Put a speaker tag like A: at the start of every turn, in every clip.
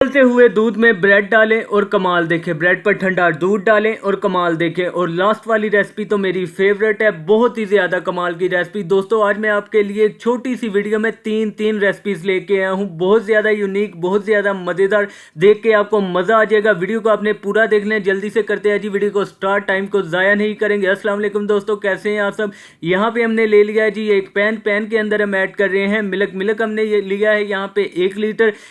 A: उबलते हुए दूध में ब्रेड डालें और कमाल देखें। ब्रेड पर ठंडा दूध डालें और कमाल देखें। और लास्ट वाली रेसिपी तो मेरी फेवरेट है, बहुत ही ज़्यादा कमाल की रेसिपी। दोस्तों आज मैं आपके लिए एक छोटी सी वीडियो में तीन रेसिपीज़ लेके आया हूँ, बहुत ज़्यादा यूनिक, बहुत ज़्यादा मज़ेदार। देख के आपको मज़ा आ जाएगा। वीडियो को आपने पूरा देखना है, जल्दी से करते हैं जी वीडियो को स्टार्ट, टाइम को ज़ाया नहीं करेंगे। अस्सलाम वालेकुम दोस्तों, कैसे हैं आप सब। यहाँ पे हमने ले लिया है जी एक पैन के अंदर हम ऐड कर रहे हैं मिल्क हमने ये लिया है यहाँ पे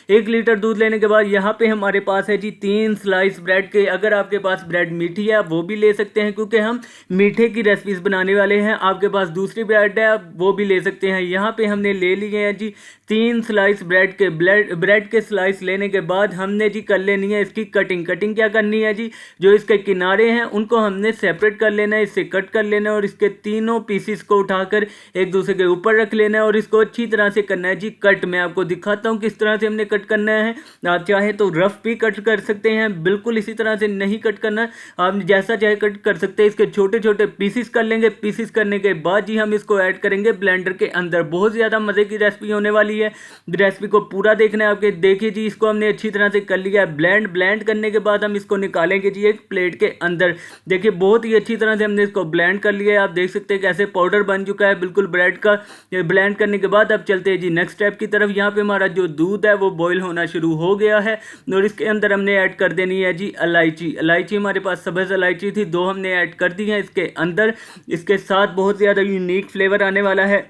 A: 1 लीटर दूध लेने के बाद यहाँ पे हमारे पास है जी 3 स्लाइस ब्रेड के। अगर आपके पास ब्रेड मीठी है आप वो भी ले सकते हैं, क्योंकि हम मीठे की रेसिपीज बनाने वाले हैं। आपके पास दूसरी ब्रेड है आप वो भी ले सकते हैं। यहाँ पे हमने ले लिए हैं जी 3 स्लाइस ब्रेड के स्लाइस लेने के बाद हमने जी कर लेनी है इसकी कटिंग। क्या करनी है जी, जो इसके किनारे हैं उनको हमने सेपरेट कर लेना है, इससे कट कर लेना है और इसके तीनों पीसीस को उठाकर एक दूसरे के ऊपर रख लेना है और इसको अच्छी तरह से करना है जी कट। मैं आपको दिखाता हूँ किस तरह से हमने कट करना है। आप चाहे तो रफ भी कट कर सकते हैं, बिल्कुल इसी तरह से नहीं कट करना, आप जैसा चाहे कट कर सकते हैं। इसके छोटे छोटे पीसीस कर लेंगे। पीसीस करने के बाद जी हम इसको ऐड करेंगे ब्लेंडर के अंदर। बहुत ज़्यादा मज़े की रेसिपी होने वाली है, रेसिपी को पूरा देखना है आपके। देखिए जी इसको हमने अच्छी तरह से कर लिया है ब्लेंड करने के बाद हम इसको निकालेंगे जी एक प्लेट के अंदर। देखिए बहुत ही अच्छी तरह से हमने इसको ब्लेंड कर लिया है। आप देख सकते हैं कैसे पाउडर बन चुका है बिल्कुल ब्रेड का। ब्लेंड करने के बाद अब चलते हैं जी नेक्स्ट स्टेप की तरफ। यहाँ पे हमारा जो दूध है वो बॉईल होना शुरू हो गया है और इसके अंदर हमने ऐड कर देनी है जी इलायची हमारे पास सब्ज़ इलायची थी, 2 हमने ऐड कर दी है इसके अंदर। इसके साथ बहुत ज़्यादा यूनिक फ्लेवर आने वाला है।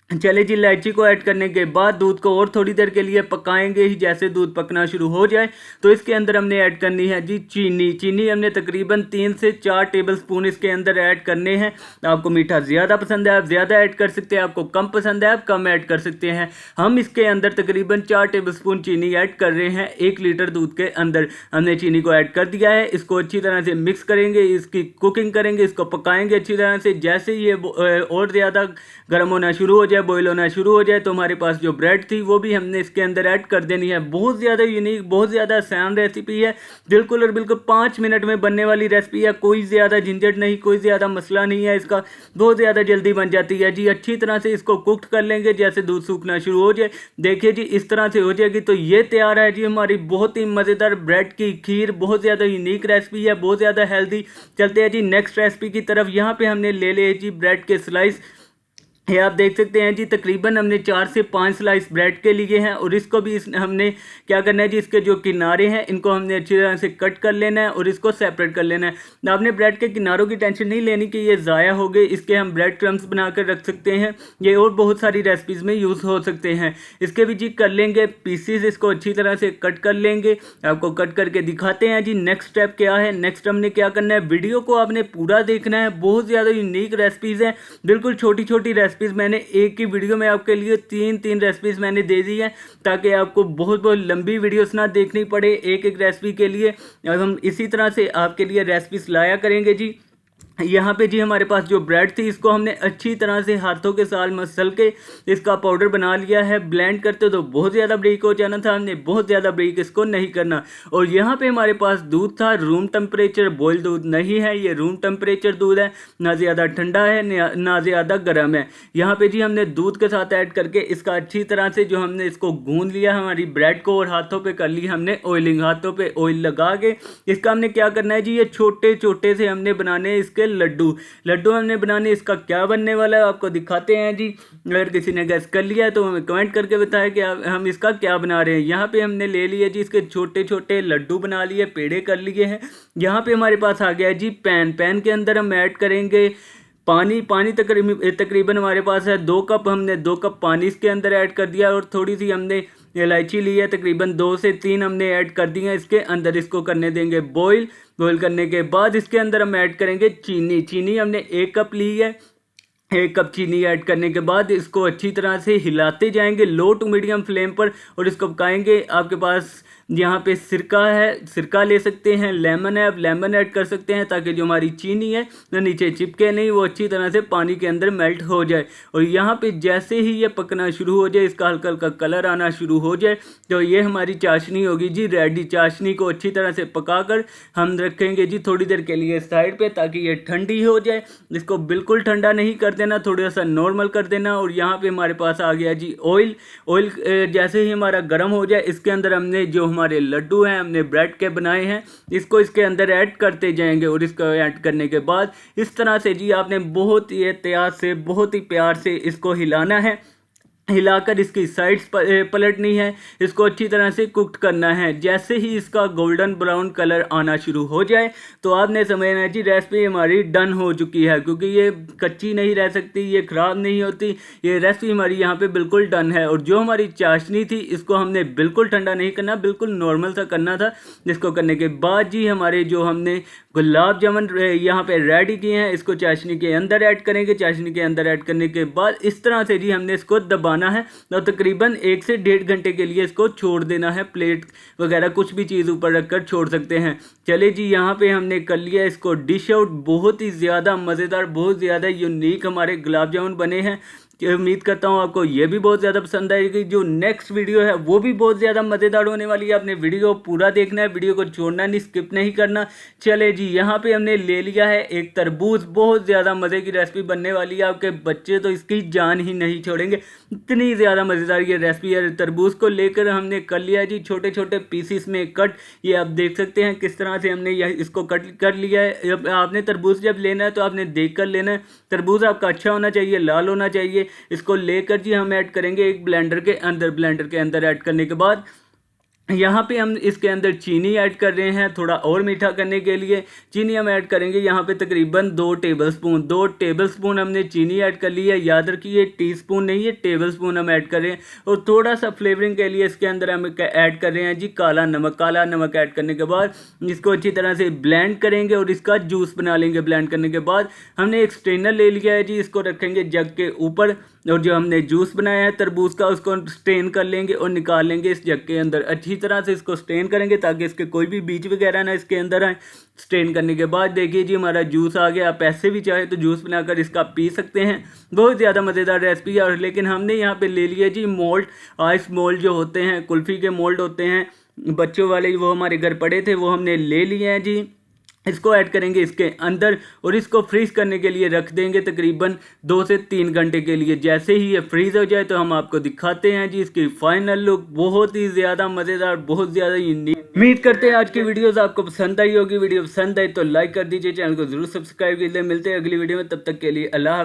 A: चले जी इलायची को ऐड करने के बाद दूध को और थोड़ी देर के लिए पकाएंगे ही। जैसे दूध पकना शुरू हो जाए तो इसके अंदर हमने ऐड करनी है जी चीनी हमने तकरीबन 3 से 4 टेबलस्पून इसके अंदर ऐड करने हैं। आपको मीठा ज़्यादा पसंद है आप ज़्यादा ऐड कर सकते हैं, आपको कम पसंद है आप कम ऐड कर सकते हैं। हम इसके अंदर तकरीबन 4 टेबलस्पून चीनी ऐड कर रहे हैं 1 लीटर दूध के अंदर। हमने चीनी को ऐड कर दिया है, इसको अच्छी तरह से मिक्स करेंगे, इसकी कुकिंग करेंगे, इसको पकाएंगे अच्छी तरह से। जैसे ये और ज़्यादा गर्म होना शुरू हो जाए, बॉईल होना शुरू हो जाए, तो हमारे पास जो ब्रेड थी वो भी हमने इसके अंदर ऐड कर देनी है। बहुत ज़्यादा यूनिक, बहुत ज़्यादा आसान रेसिपी है, बिल्कुल और बिल्कुल 5 मिनट में बनने वाली रेसिपी है। कोई ज़्यादा झंझट नहीं, कोई ज़्यादा मसला नहीं है इसका, बहुत ज़्यादा जल्दी बन जाती है जी। अच्छी तरह से इसको कुक कर लेंगे, जैसे दूध सूखना शुरू हो जाए देखिए जी इस तरह से हो जाएगी तो ये तैयार है जी हमारी बहुत ही मज़ेदार ब्रेड की खीर। बहुत ज़्यादा यूनिक रेसिपी है, बहुत ज़्यादा हेल्दी। चलते हैं जी नेक्स्ट रेसिपी की तरफ। यहाँ पे हमने ले लिए जी ब्रेड के स्लाइस। ये आप देख सकते हैं जी तकरीबन हमने 4 से 5 स्लाइस ब्रेड के लिए हैं और इसको भी हमने क्या करना है जी, इसके जो किनारे हैं इनको हमने अच्छी तरह से कट कर लेना है और इसको सेपरेट कर लेना है। आपने ब्रेड के किनारों की टेंशन नहीं लेनी कि ये ज़ाया हो गए, इसके हम ब्रेड क्रम्स बना कर रख सकते हैं, ये और बहुत सारी रेसिपीज़ में यूज़ हो सकते हैं। इसके भी जी कर लेंगे पीसीस, इसको अच्छी तरह से कट कर लेंगे। आपको कट करके दिखाते हैं जी नेक्स्ट स्टेप क्या है। नेक्स्ट हमने क्या करना है, वीडियो को आपने पूरा देखना है। बहुत ज़्यादा यूनिक रेसिपीज़ हैं, बिल्कुल छोटी छोटी रेसिपीज़ मैंने एक ही वीडियो में आपके लिए तीन रेसिपीज़ मैंने दे दी है, ताकि आपको बहुत लंबी वीडियोस ना देखनी पड़े एक रेसिपी के लिए। अब हम इसी तरह से आपके लिए रेसिपीज़ लाया करेंगे जी। यहाँ पे जी हमारे पास जो ब्रेड थी इसको हमने अच्छी तरह से हाथों के साथ मसल के इसका पाउडर बना लिया है। ब्लेंड करते तो बहुत ज़्यादा बारीक हो जाना था, हमने बहुत ज़्यादा बारीक इसको नहीं करना। और यहाँ पे हमारे पास दूध था रूम टेम्परेचर, बॉयल दूध नहीं है, ये रूम टेम्परेचर दूध है, ना ज़्यादा ठंडा है ना ज़्यादा गर्म है। यहाँ पे जी हमने दूध के साथ ऐड करके इसका अच्छी तरह से जो हमने इसको गूंद लिया हमारी ब्रेड को और हाथों पर कर ली हमने ऑयलिंग। हाथों पर ऑयल लगा के इसका हमने क्या करना है जी, ये छोटे छोटे से हमने बनाने इसके लड्डू हमने बनाने। इसका क्या बनने वाला है आपको दिखाते हैं जी। अगर किसी ने गैस कर लिया है तो हमें कमेंट करके बताएं कि हम इसका क्या बना रहे हैं। यहाँ पे हमने ले लिए जी इसके छोटे छोटे लड्डू बना लिए, पेड़े कर लिए हैं। यहाँ पे हमारे पास आ गया है जी पैन के अंदर हम ऐड करेंगे पानी तकरीबन हमारे पास है 2 कप। हमने 2 कप पानी इसके अंदर ऐड कर दिया और थोड़ी सी हमने इलायची ली है, तकरीबन 2 से 3 हमने ऐड कर दी है इसके अंदर। इसको करने देंगे बॉईल करने के बाद इसके अंदर हम ऐड करेंगे चीनी हमने 1 कप ली है। 1 कप चीनी ऐड करने के बाद इसको अच्छी तरह से हिलाते जाएंगे लो टू मीडियम फ्लेम पर और इसको पकाएंगे। आपके पास यहाँ पे सिरका है, सिरका ले सकते हैं, लेमन है आप लेमन ऐड कर सकते हैं, ताकि जो हमारी चीनी है ना नीचे चिपके नहीं, वो अच्छी तरह से पानी के अंदर मेल्ट हो जाए। और यहाँ पे जैसे ही ये पकना शुरू हो जाए, इसका हल्का हल्का कलर आना शुरू हो जाए, तो ये हमारी चाशनी होगी जी रेडी। चाशनी को अच्छी तरह से पकाकर हम रखेंगे जी थोड़ी देर के लिए साइड पे, ताकि ये ठंडी हो जाए। इसको बिल्कुल ठंडा नहीं कर देना, थोड़ा सा नॉर्मल कर देना। और यहाँ पे हमारे पास आ गया जी ऑयल जैसे ही हमारा गर्म हो जाए, इसके अंदर हमने जो हमारे लड्डू हैं हमने ब्रेड के बनाए हैं, इसको इसके अंदर ऐड करते जाएंगे और इसको ऐड करने के बाद इस तरह से जी आपने बहुत ही एहतियात से बहुत ही प्यार से इसको हिलाना है। हिलाकर इसकी साइड्स पलटनी है, इसको अच्छी तरह से कुक करना है। जैसे ही इसका गोल्डन ब्राउन कलर आना शुरू हो जाए तो आपने समझना है जी रेसिपी हमारी डन हो चुकी है, क्योंकि ये कच्ची नहीं रह सकती, ये ख़राब नहीं होती, ये रेसिपी हमारी यहाँ पे बिल्कुल डन है। और जो हमारी चाशनी थी इसको हमने बिल्कुल ठंडा नहीं करना, बिल्कुल नॉर्मल सा करना था। इसको करने के बाद जी हमारे जो हमने गुलाब जामुन यहाँ पे रेडी किए हैं इसको चाशनी के अंदर ऐड करेंगे। चाशनी के अंदर ऐड करने के बाद इस तरह से जी हमने इसको दबाना है और तकरीबन 1 से 1.5 घंटे के लिए इसको छोड़ देना है। प्लेट वगैरह कुछ भी चीज़ ऊपर रखकर छोड़ सकते हैं। चले जी यहाँ पे हमने कर लिया इसको डिश आउट। बहुत ही ज़्यादा मज़ेदार, बहुत ज़्यादा यूनिक हमारे गुलाब जामुन बने हैं। उम्मीद करता हूँ आपको ये भी बहुत ज़्यादा पसंद आएगी। जो नेक्स्ट वीडियो है वो भी बहुत ज़्यादा मज़ेदार होने वाली है। आपने वीडियो पूरा देखना है, वीडियो को छोड़ना नहीं, स्किप नहीं करना। चले जी यहाँ पे हमने ले लिया है एक तरबूज। बहुत ज़्यादा मज़े की रेसिपी बनने वाली है, आपके बच्चे तो इसकी जान ही नहीं छोड़ेंगे, इतनी ज़्यादा मज़ेदार ये रेसिपी है। तरबूज को लेकर हमने कर लिया जी छोटे छोटे पीसीस में कट। ये आप देख सकते हैं किस तरह से हमने इसको कट कर लिया है। आपने तरबूज जब लेना है तो आपने देख कर लेना है। तरबूज आपका अच्छा होना चाहिए, लाल होना चाहिए। इसको लेकर जी हम ऐड करेंगे एक ब्लेंडर के अंदर। ब्लेंडर के अंदर ऐड करने के बाद यहाँ पे हम इसके अंदर चीनी ऐड कर रहे हैं थोड़ा और मीठा करने के लिए। चीनी हम ऐड करेंगे यहाँ पे तकरीबन 2 टेबलस्पून हमने चीनी ऐड कर ली है। याद रखिए टीस्पून नहीं है, टेबलस्पून हम ऐड कर रहे हैं। और थोड़ा सा फ्लेवरिंग के लिए इसके अंदर हम ऐड कर रहे हैं जी काला नमक ऐड करने के बाद इसको अच्छी तरह से ब्लेंड करेंगे और इसका जूस बना लेंगे। ब्लेंड करने के बाद हमने एक स्ट्रेनर ले लिया है जी, इसको रखेंगे जग के ऊपर और जो हमने जूस बनाया है तरबूज का उसको स्ट्रेन कर लेंगे और निकाल लेंगे इस जग के अंदर। अच्छी तरह से इसको स्ट्रेन करेंगे ताकि इसके कोई भी बीज वगैरह ना इसके अंदर आए। स्ट्रेन करने के बाद देखिए जी हमारा जूस आ गया। आप ऐसे भी चाहे तो जूस बनाकर इसका पी सकते हैं। बहुत ज़्यादा मज़ेदार रेसिपी है। और लेकिन हमने यहाँ पे ले लिया जी मोल्ड, आइस मोल्ड जो होते हैं, कुल्फ़ी के मोल्ड होते हैं बच्चों वाले, वो हमारे घर पड़े थे, वो हमने ले लिए हैं जी। इसको ऐड करेंगे इसके अंदर और इसको फ्रीज़ करने के लिए रख देंगे तकरीबन 2 से 3 घंटे के लिए। जैसे ही ये फ्रीज़ हो जाए तो हम आपको दिखाते हैं जी इसकी फाइनल लुक। बहुत ही ज़्यादा मज़ेदार, बहुत ज़्यादा यूनिक। उम्मीद करते हैं आज की वीडियोस आपको पसंद आई होगी। वीडियो पसंद आई तो लाइक कर दीजिए, चैनल को ज़रूर सब्सक्राइब कीजिए। मिलते हैं अगली वीडियो में, तब तक के लिए अल्लाह।